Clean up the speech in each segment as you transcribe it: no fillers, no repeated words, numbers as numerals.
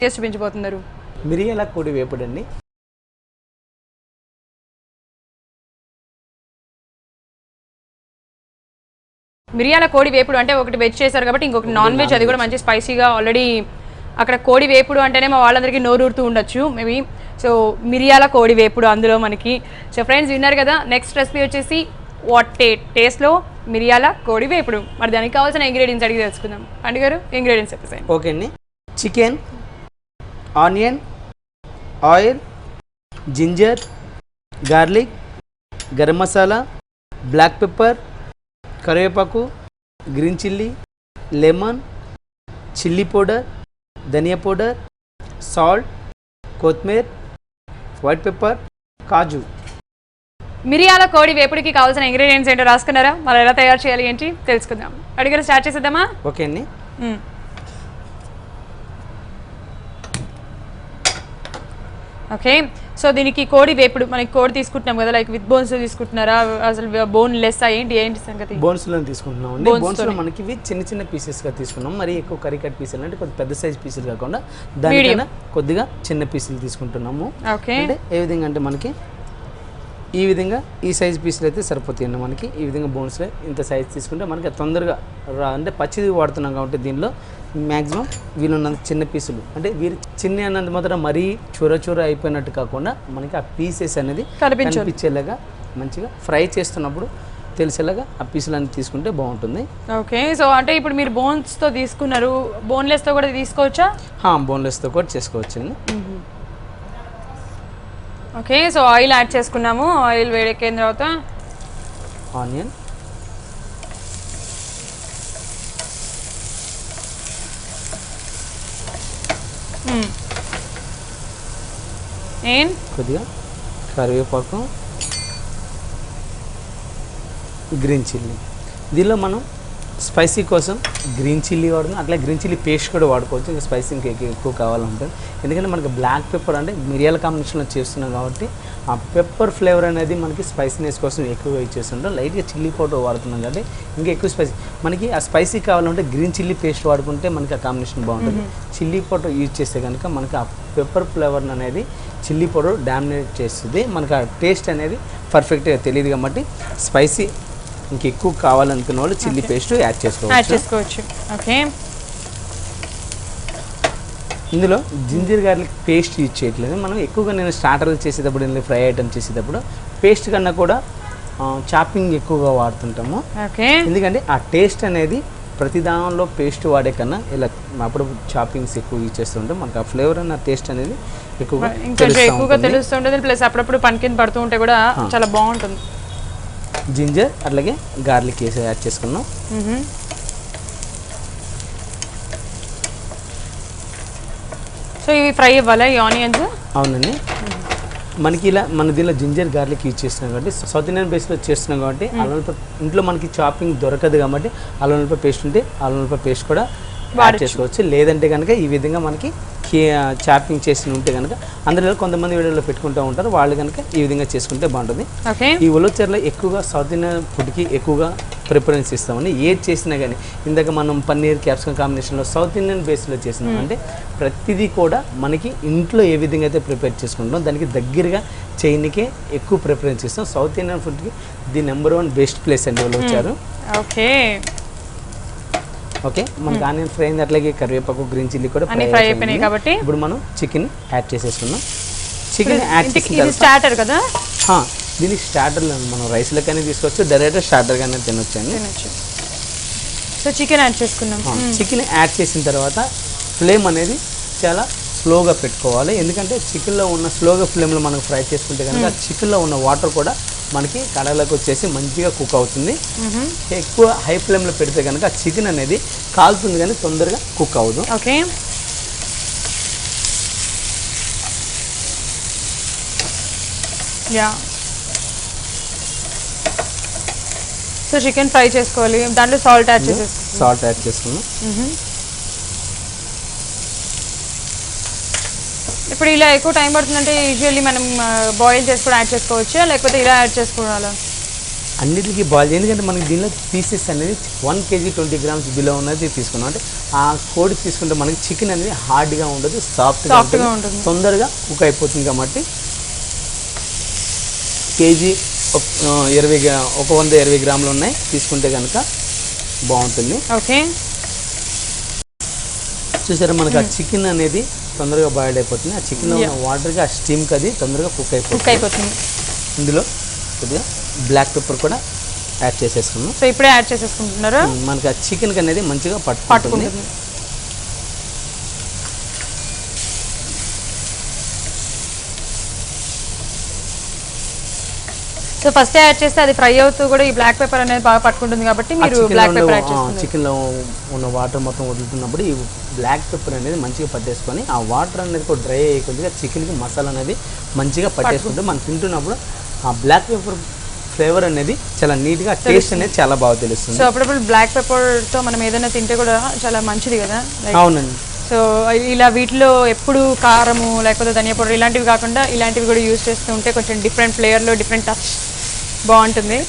Taste చూపించబోతున్నారు. మిరియాల కోడి వేపుడు అండి. మిరియాల కోడి వేపుడు అంటే ఒకటి వెజ్ చేశారు కాబట్టి ఇంకొకటి నాన్ వెజ్, అది కూడా మంచి స్పైసీగా. ఆల్రెడీ అక్కడ కోడి వేపుడు అంటేనే మా వాళ్ళందరికీ నోరూరుతూ ఉండొచ్చు మేబీ. సో మిరియాల కోడి వేపుడు అందులో మనకి. సో ఫ్రెండ్స్ విన్నారు కదా, నెక్స్ట్ రెసిపీ వచ్చేసి టేస్ట్లో మిరియాల కోడి వేపుడు. మరి దానికి కావాల్సిన ఇంగ్రీడియంట్స్ అడిగి తెలుసుకుందాం. పండుగ గారు ఇంగ్రీడియంట్స్ చెప్పేసాయి. ఓకే అండి. Chicken, onion, oil, ginger, garlic, garam masala, black pepper, కరివేపాకు, green chilli, lemon, chilli powder, ధనియా పౌడర్, సాల్ట్, కొత్తిమీర, వైట్ పెప్పర్, కాజు. మిరియాల కోడి వేపుడికి కావాల్సిన ఇంగ్రీడియంట్స్ ఏంటో రాసుకున్నారా? మరి ఎలా తయారు చేయాలి ఏంటి తెలుసుకుందాం. అడిగారు స్టార్ట్ చేసేద్దామా? ఓకే అండి. ఓకే, సో దీనికి కోడి వేపుడు మనకి కోడి తీసుకుంటున్నాం కదా, లైక్ విత్ బోన్స్ తీసుకుంటున్నారా, అసలు బోన్ లెస్ ఏంటి సంగతి? బోన్స్లో తీసుకుంటున్నాం అండి. బోన్స్లో మనకి ఇవి చిన్న చిన్న పీసెస్గా తీసుకున్నాం. మరి ఎక్కువ కర్రీ కట్ పీసులు అంటే కొద్దిగా పెద్ద సైజ్ పీసులు కాకుండా దానికైనా కొద్దిగా చిన్న పీసులు తీసుకుంటున్నాము. ఓకే, అంటే ఏ విధంగా అంటే మనకి ఈ విధంగా ఈ సైజ్ పీసులు అయితే సరిపోతాయండి మనకి. ఈ విధంగా బోన్స్లో ఇంత సైజ్ తీసుకుంటే మనకి తొందరగా అంటే పచ్చిది వాడుతున్నాం కాబట్టి దీనిలో మ్యాక్సిమం వీలున్నంత చిన్న పీసులు, అంటే వీరు చిన్న అన్నంత మాత్రం మరీ చూర అయిపోయినట్టు కాకుండా మనకి ఆ పీసెస్ అనేది కనిపించేలాగా మంచిగా ఫ్రై చేస్తున్నప్పుడు తెలిసేలాగా ఆ పీసులు అనేది తీసుకుంటే బాగుంటుంది. ఓకే, సో అంటే ఇప్పుడు మీరు బోన్స్తో తీసుకున్నారు, బోన్లెస్తో కూడా తీసుకోవచ్చా? బోన్లెస్తో కూడా చేసుకోవచ్చండి. ఓకే, సో ఆయిల్ యాడ్ చేసుకున్నాము. ఆయిల్ వేడెక్కిన తర్వాత ఆనియన్, కొద్దిగా కరివేపాకు, గ్రీన్ చిల్లీ. దీనిలో మనం స్పైసీ కోసం గ్రీన్ చిల్లీ వాడుతున్నాం, అట్లా గ్రీన్ చిల్లీ పేస్ట్ కూడా వాడుకోవచ్చు. ఇంకా స్పైసీ ఇంకా ఎక్కువ కావాలంటుంది. ఎందుకంటే మనకి బ్లాక్ పెప్పర్ అంటే మిరియాల కాంబినేషన్లో చేస్తున్నాం కాబట్టి ఆ పెప్పర్ ఫ్లేవర్ అనేది మనకి స్పైసీనెస్ కోసం ఎక్కువగా ఇచ్చేస్తుంటాం. లైట్గా చిల్లీ పౌడర్ వాడుతున్నాం కాబట్టి ఇంకా ఎక్కువ స్పైసీ. మనకి ఆ స్పైసీ కావాలంటే గ్రీన్ చిల్లీ పేస్ట్ వాడుకుంటే మనకి ఆ కాంబినేషన్ బాగుంటుంది. చిల్లీ పౌడర్ యూజ్ చేస్తే కనుక మనకి ఆ పెప్పర్ ఫ్లేవర్ అనేది చిల్లీ పౌడర్ డామినేట్ చేస్తుంది. మనకి ఆ టేస్ట్ అనేది పర్ఫెక్ట్గా తెలియదు కాబట్టి స్పైసీ ఇంకెక్కువ కావాలనుకున్న వాళ్ళు చిల్లీ పేస్ట్ యాడ్ చేసుకోవచ్చు. ఓకే, ఇందులో జింజర్ గార్లిక్ పేస్ట్ యూజ్ చేయట్లేదు. మనం ఎక్కువగా నేను స్టార్టర్లు చేసేటప్పుడు, ఫ్రై ఐటమ్ చేసేటప్పుడు పేస్ట్ కన్నా కూడా చాపింగ్ ఎక్కువగా వాడుతుంటాము. ఎందుకంటే ఆ టేస్ట్ అనేది ప్రతి దానిలో పేస్ట్ వాడే కన్నా ఇలా అప్పుడు చాపింగ్స్ ఎక్కువ యూజ్ చేస్తుంటాం. మనకు ఆ ఫ్లేవర్ అన్న టేస్ట్ అనేది ఎక్కువగా తెలుస్తుంటుంది. ప్లస్ అప్పుడప్పుడు పనికింద పడుతూ ఉంటే కూడా చాలా బాగుంటుంది. జింజర్ అట్లాగే గార్లిక్ వేసి యాడ్ చేసుకున్నాం. సో ఇవి ఫ్రై అవ్వాలా ఈ ఆనియన్స్? అవునండి. మనకి ఇలా మన దీనిలో జింజర్ గార్లిక్ యూజ్ చేస్తున్నాం కాబట్టి సౌత్ ఇండియన్ బేస్లో చేస్తున్నాం కాబట్టి అల్లం ఇంట్లో మనకి చాపింగ్ దొరకదు కాబట్టి అల్లం వెల్లిపాయ పేస్ట్ ఉంటే అల్లం వెల్లిపాయ పేస్ట్ కూడా యాడ్ చేసుకోవచ్చు. లేదంటే కనుక ఈ విధంగా మనకి చాపింగ్ చేసి ఉంటే కనుక అందులో కొంతమంది వీడియోలో పెట్టుకుంటూ ఉంటారు, వాళ్ళు కనుక ఈ విధంగా చేసుకుంటే బాగుంటుంది. ఈ ఉలవచారులో ఎక్కువగా సౌత్ ఇండియన్ ఫుడ్కి ఎక్కువగా ప్రిఫరెన్స్ ఇస్తామండి. ఏది చేసినా కానీ ఇందాక మనం పన్నీర్ క్యాప్సికమ్ కాంబినేషన్లో సౌత్ ఇండియన్ బేస్లో చేసినాం అంటే ప్రతిదీ కూడా మనకి ఇంట్లో ఏ విధంగా అయితే ప్రిపేర్ చేసుకుంటాం దానికి దగ్గరగా చేయనికే ఎక్కువ ప్రిఫరెన్స్ ఇస్తాం. సౌత్ ఇండియన్ ఫుడ్కి ది నెంబర్ 1 బెస్ట్ ప్లేస్ అండి ఉలవచారు. ఓకే, మనకి ఆనియన్ ఫ్రై అయింది, అట్లాగే కరివేపాకు, గ్రీన్ చిల్లీ కూడా ఫ్రై అయిపోయినాయి కాబట్టి ఇప్పుడు మనం చికెన్ యాడ్ చేసేసుకున్నాం. చికెన్ యాడ్ చేసిన స్టార్టర్ కదా, దీన్ని స్టార్టర్లో మనం రైస్లోకైనా తీసుకోవచ్చు, డైరెక్ట్ స్టార్టర్గానే తినొచ్చు అండి. సో చికెన్ యాడ్ చేసుకున్నాం. చికెన్ యాడ్ చేసిన తర్వాత ఫ్లేమ్ అనేది చాలా స్లోగా పెట్టుకోవాలి. ఎందుకంటే చికెన్లో ఉన్న స్లోగా ఫ్లేమ్లో మనకు ఫ్రై చేసుకుంటే కనుక చికెన్లో ఉన్న వాటర్ కూడా మనకి కడాయిలోకి వచ్చేసి మంచిగా కుక్ అవుతుంది. ఎక్కువ హై ఫ్లేమ్లో పెడితే కనుక చికెన్ అనేది కాలుతుంది కానీ తొందరగా కుక్ అవ్వదు. ఓకే, సో చికెన్ ఫ్రై చేసుకోవాలి, దాంట్లో సాల్ట్ యాడ్ చేసుకున్నాం. ఇప్పుడు ఇలా ఎక్కువ టైం పడుతుందంటే యూజువల్లీ మనం బాయిల్ చేసి కూడా యాడ్ చేసుకోవచ్చా, లేకపోతే ఇలా యాడ్ చేసుకోవాలా? అన్నిటికీ బాయిల్, ఎందుకంటే మనకి దీనిలో పీసెస్ అనేది 1 kg 20 grams బిలో ఉన్నది తీసుకున్నాం. అంటే ఆ కోడి తీసుకుంటే మనకి చికెన్ అనేది హార్డ్గా ఉండదు, సాఫ్ట్గా ఉంటుంది, తొందరగా కుక్ అయిపోతుంది. కాబట్టి కేజీ 120 గ్రాములు ఉన్నాయి తీసుకుంటే కనుక బాగుంటుంది. ఓకే, చూసారా మనకి ఆ చికెన్ అనేది తొందరగా బాయిల్డ్ అయిపోతుంది. ఆ చికెన్లో ఉన్న వాటర్కి ఆ స్టీమ్కి అది తొందరగా కుక్ అయిపోతుంది. ఇందులో కొద్దిగా బ్లాక్ పెప్పర్ కూడా యాడ్ చేసేసుకున్నాం. సో ఇప్పుడే యాడ్ చేసేసుకుంటున్నారు. మనకి ఆ చికెన్కి అనేది మంచిగా పట్టుకుంటుంది. సో ఫస్ట్ యాడ్ చేస్తే అది ఫ్రై అవుతూ కూడా ఈ బ్లాక్ పెప్పర్ అనేది బాగా పట్టుకుంటుంది కాబట్టి మీరు బ్లాక్ పెప్పర్ యాడ్ చేస్తున్నారు. చికెన్లో ఉన్న వాటర్ మొత్తం వదులుతున్నప్పుడు ఈ బ్లాక్ పెప్పర్ అనేది మంచిగా పట్టేసుకొని ఆ వాటర్ అనేది కూడా డ్రై అయ్యే కొద్దిగా చికెన్కి మసాలా అనేది మంచిగా పట్టేసుకుంటే మనం తింటున్నప్పుడు ఆ బ్లాక్ పెప్పర్ ఫ్లేవర్ అనేది చాలా నీట్గా, టేస్ట్ అనేది చాలా బాగా తెలుస్తుంది. సో అప్పుడప్పుడు బ్లాక్ పెప్పర్తో మనం ఏదైనా తింటే కూడా చాలా మంచిది కదా. అవునండి. సో ఇలా వీటిలో ఎప్పుడు కారము లేకపోతే ధనియా పౌడర్ ఇలాంటివి కాకుండా ఇలాంటివి కూడా యూజ్ చేస్తూ ఉంటే కొంచెం డిఫరెంట్ ఫ్లేవర్లో డిఫరెంట్ టచ్ బాగుంటుంది.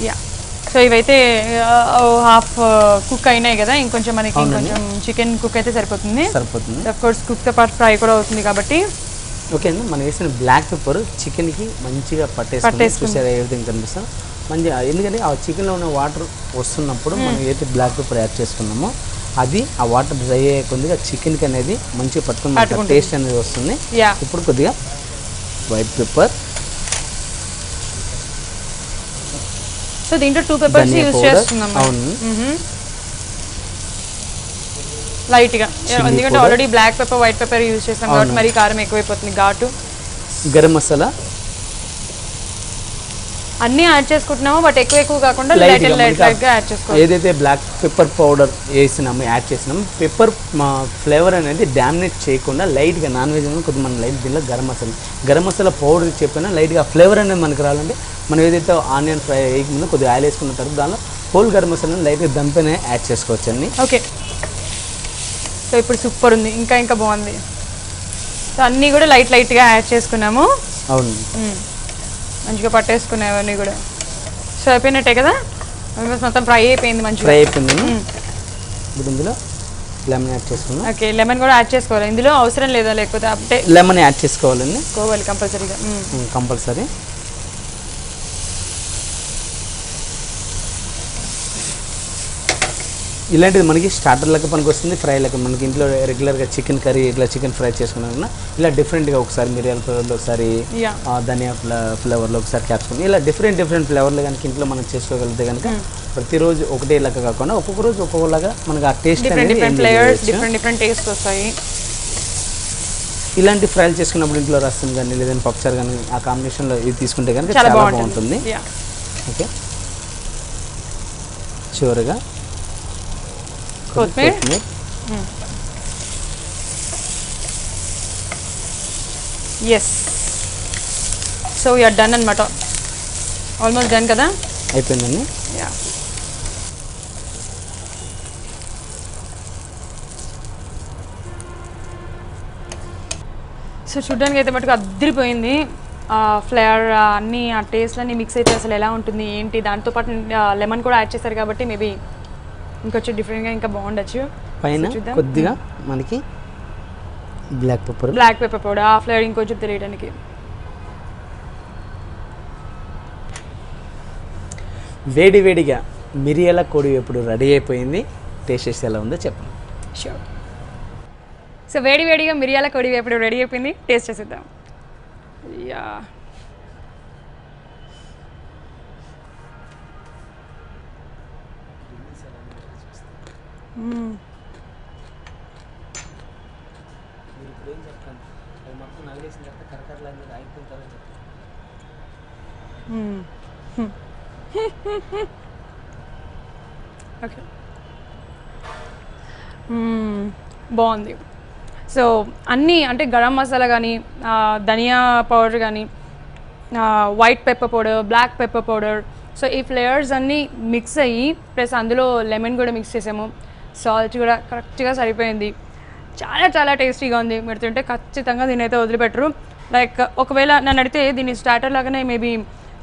యా, సో ఇవైతే హాఫ్ కుక్ అయినాయి కదా, ఇంకొంచెం మనకి ఇంకొంచెం చికెన్ కుక్ అయితే సరిపోతుంది. ఆఫ్ కోర్స్ కుక్తో పాటు ఫ్రై కూడా అవుతుంది కాబట్టి. ఓకే అండి, మనం వేసిన బ్లాక్ పెప్పర్ చికెన్కి మంచిగా పట్టేసుకుంటే ఏ విధంగా కనిపిస్తుంది మంచిగా. ఎందుకంటే ఆ చికెన్లో ఉన్న వాటర్ వస్తున్నప్పుడు మనం ఏదైతే బ్లాక్ పెప్పర్ యాడ్ చేసుకున్నామో అది ఆ వాటర్ డ్రై అయ్యే కొద్దిగా చికెన్కి అనేది మంచిగా పట్టుకుని టేస్ట్ అనేది వస్తుంది. ఇప్పుడు కొద్దిగా వైట్ పెప్పర్, సో దీంట్లో 2 పెప్పర్స్ యూజ్ చేస్తున్నాం. అవును, లైట్గా, ఎందుకంటే already black pepper white pepper use చేస్తాం కాబట్టి మరి కారం ఎక్కువైపోతుంది. ఘాటు, గరం మసాలా అన్నీ యాడ్ చేసుకుంటున్నాము, బట్ ఎక్కువ కాకుండా లైట్గా యాడ్ చేసుకోవాలి. ఏదైతే బ్లాక్ పెప్పర్ పౌడర్ వేసినామో యాడ్ చేసినాము, పెప్పర్ ఫ్లేవర్ అనేది డామినేట్ చేయకుండా లైట్గా నాన్ వెజ్ అనేది కొద్దిగా మనం లైట్ దీనిలో గరం మసాలా పౌడర్ చెప్పినా లైట్గా ఫ్లేవర్ అనేది మనకి రావాలంటే మనం ఏదైతే ఆనియన్ ఫ్రై వేయకముందో కొద్దిగా ఆయిల్ వేసుకున్న తర్వాత దానిలో హోల్ గరం మసాలా లైట్గా దంపనే యాడ్ చేసుకోవచ్చు అండి. ఓకే, సో ఇప్పుడు సూపర్ ఉంది, ఇంకా బాగుంది. సో అన్నీ కూడా లైట్గా యాడ్ చేసుకున్నాము. అవును, మంచిగా పట్టేసుకున్నాయి అవన్నీ కూడా. సో అయిపోయినట్టే కదా, మొత్తం ఫ్రై అయిపోయింది, మంచిగా ఫ్రై అయిపోయింది. ఇప్పుడు ఇందులో లెమన్ యాడ్ చేసుకున్నాం. ఓకే, లెమన్ కూడా యాడ్ చేసుకోవాలి. ఇందులో అవసరం లేదా, లేకపోతే అంటే లెమన్ యాడ్ చేసుకోవాలండి, కంపల్సరీగా కంపల్సరీ. ఇలాంటిది మనకి స్టార్టర్ లెక్క పనికి వస్తుంది, ఫ్రై లెక్క. మనకి ఇంట్లో రెగ్యులర్గా చికెన్ కర్రీ ఇట్లా చికెన్ ఫ్రై చేసుకున్నా ఇలా డిఫరెంట్గా ఒకసారి మిరియాల ఫ్లేవర్లో, ఒకసారి ధనియా ఫ్లేవర్లో, ఒకసారి క్యాప్సికమ్, ఇలా డిఫరెంట్ ఫ్లేవర్లు కనుక ఇంట్లో మనం చేసుకోగలిగితే కనుక ప్రతిరోజు ఒకటే లెక్క కాకుండా ఒక్కొక్క రోజు ఒక్కొక్కలాగా మనకి ఆ టేస్ట్ డిఫరెంట్ టేస్ట్ వస్తాయి. ఇలాంటి ఫ్రైలు చేసుకున్నప్పుడు ఇంట్లో రసం కానీ లేదంటే పప్పుచారు కానీ ఆ కాంబినేషన్లో ఇది తీసుకుంటే కనుక చాలా బాగుంటుంది. ఓకే, చివరిగా కొత్తిమీర. ఎస్, సో యూఆర్ డన్ అనమాట, ఆల్మోస్ట్ డన్ కదా, అయిపోయిందండి. యా, సో చూడ్డానికి అయితే మటుకు అద్దరిపోయింది. ఫ్లేవర్ అన్నీ ఆ టేస్ట్ అన్నీ మిక్స్ అయితే అసలు ఎలా ఉంటుంది ఏంటి, దాంతోపాటు లెమన్ కూడా యాడ్ చేశారు కాబట్టి మేబీ ఇంకొంచెం డిఫరెంట్గా ఇంకా బాగుండొచ్చు. పైన కొద్దిగా మనకి బ్లాక్ పెప్పర్ పౌడర్, ఆ ఫ్లేవర్ ఇంకొంచెం తెలియడానికి. వేడిగా మిరియాల కోడి ఎప్పుడు రెడీ అయిపోయింది. టేస్ట్ చేసి ఎలా ఉందో చెప్పండి. షూర్. సో వేడిగా మిరియాల కోడి ఎప్పుడు రెడీ అయిపోయింది, టేస్ట్ చేసేద్దాం. యా, ఓకే, బాగుంది. సో అన్నీ అంటే గరం మసాలా కానీ, ధనియా పౌడర్ కానీ, white pepper powder, black pepper powder, so ఈ ఫ్లేవర్స్ అన్నీ మిక్స్ అయ్యి ప్లస్ అందులో లెమన్ కూడా మిక్స్ చేసాము, సాల్ట్ కూడా కరెక్ట్గా సరిపోయింది. చాలా టేస్టీగా ఉంది. మీరు తింటే ఖచ్చితంగా దీనైతే వదిలిపెట్టరు. లైక్ ఒకవేళ నన్ను అడిగితే దీన్ని స్టార్టర్ లాగానే మేబీ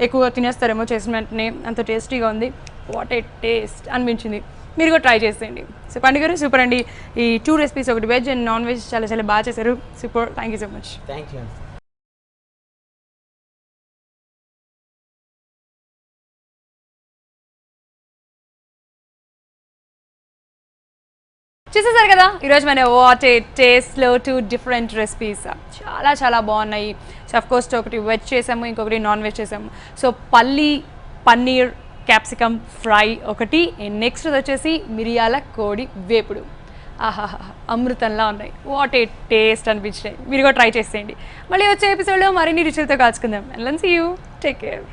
ఎక్కువ తినేస్తారేమో చేసిన వెంటనే, అంత టేస్టీగా ఉంది. వాట్ ఏ టేస్ట్ అనిపించింది. మీరు కూడా ట్రై చేసేయండి. సో పండుగ గారు సూపర్ అండి. ఈ 2 రెసిపీస్, ఒకటి వెజ్ అండ్ నాన్ వెజ్, చాలా చాలా బాగా చేశారు. Super, thank you so much. Thank you. చూసేసారు కదా ఈరోజు మన వాట్ ఏ టేస్ట్లో 2 డిఫరెంట్ రెసిపీస్, చాలా చాలా బాగున్నాయి. సో అఫ్ కోర్స్ ఒకటి వెజ్ చేసాము, ఇంకొకటి నాన్ వెజ్ చేసాము. సో పన్నీర్ క్యాప్సికమ్ ఫ్రై ఒకటి, నెక్స్ట్ వచ్చేసి మిరియాల కోడి వేపుడు. ఆహాహా, అమృతంలా ఉన్నాయి. వాట్ ఏ టేస్ట్ అనిపించినాయి. మీరు కూడా ట్రై చేసేయండి. మళ్ళీ వచ్చే ఎపిసోడ్లో మరిన్ని రుచులతో కాల్చుకుందాం. And see you, take care.